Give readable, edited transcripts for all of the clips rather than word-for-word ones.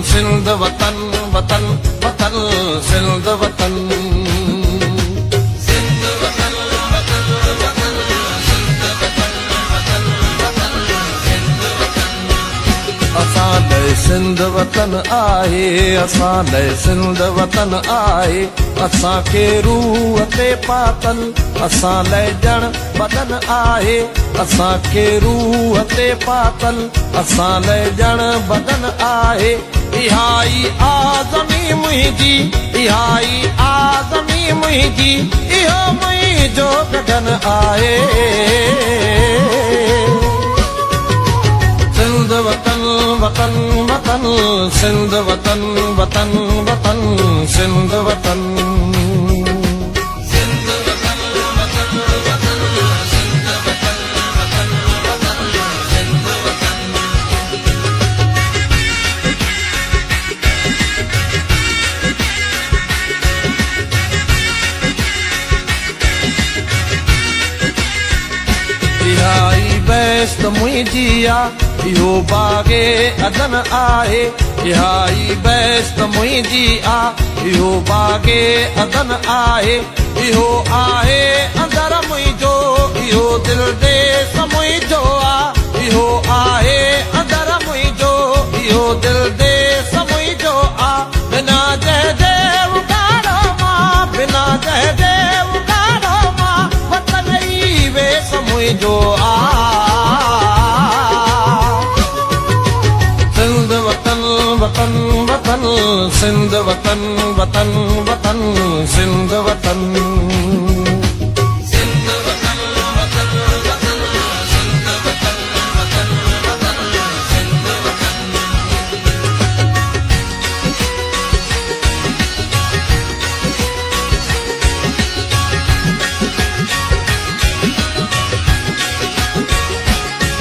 सिंध वतन वतन वतन सिंध वतन सिंध वतन वतन वतन सिंध वतन वतन वतन सिंध वतन असां लाइ सिंध वतन आहे असां लाइ सिंध वतन आहे असांखे रूह ते पातल असां लाइ ॼण बदन आहे असांखे रूह ते पातल असां लाइ ॼण बदन आहे इहाई आज़मी मुंहिंजी इहाई आज़मी मुंहिंजी इहो मुंहिंजो गगन आहे सिंध वतन वतन वतन सिंध वतन वतन वतन सिंध वतन सिंध वतन वतन वतन सिंध वतन वतन वतन सिंध वतन इहाई बेस्त मुंहिंजी आ इहो बागे अदन आहे इहाई बेस्त मुंहिंजी आ इहो बागे अदन आहे इहो आहे अंदर मुंहिंजो इहो दिल देस मुंहिंजो आ इहो आहे अंदर मुंहिंजो इहो दिल देस मुंहिंजो आ बिना जयदेव गाड़ो मां बिना जयदेव गाड़ो मां वतन ई वेस मुंहिंजो आ वतन वतन सिंध वतन वतन वतन सिंध वतन सिंध वतन वतन वतन सिंध वतन वतन वतन सिंध वतन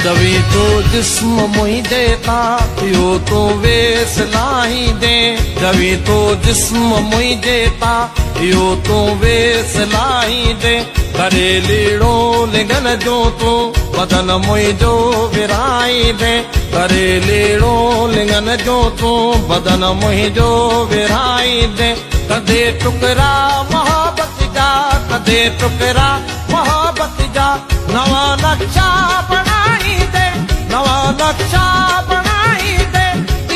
जवी तो जिस्म मुंहिंजे तां इहो तूं वेस लाही दे जवी तो जिस्म मुंहिंजे तां इहो तूं वेस लाही दे करे लीड़ो लिंगन जो तूं बदन मुंहिंजो विराई दे करे लीड़ो लिंगन जो तूं बदन मुंहिंजो विराई दे कदे टुकड़ा मोहब्बत जा कदे टुकड़ा मोहब्बत जा नवा नक्शा बनाई दे नवा नक्शा बनाई दे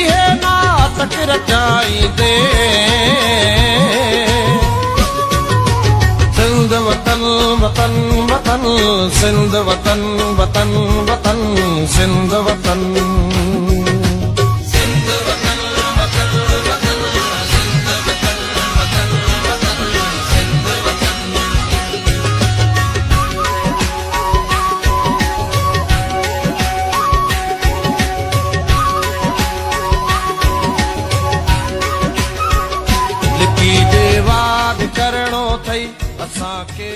इहे नाटक रचाई दे सिंध वतन वतन वतन सिंध वतन वतन वतन सिंध वतन सिंध वतन वतन वतन सिंध वतन वतन वतन सिंध वतन लिखी जे वाद करणो थई असांखे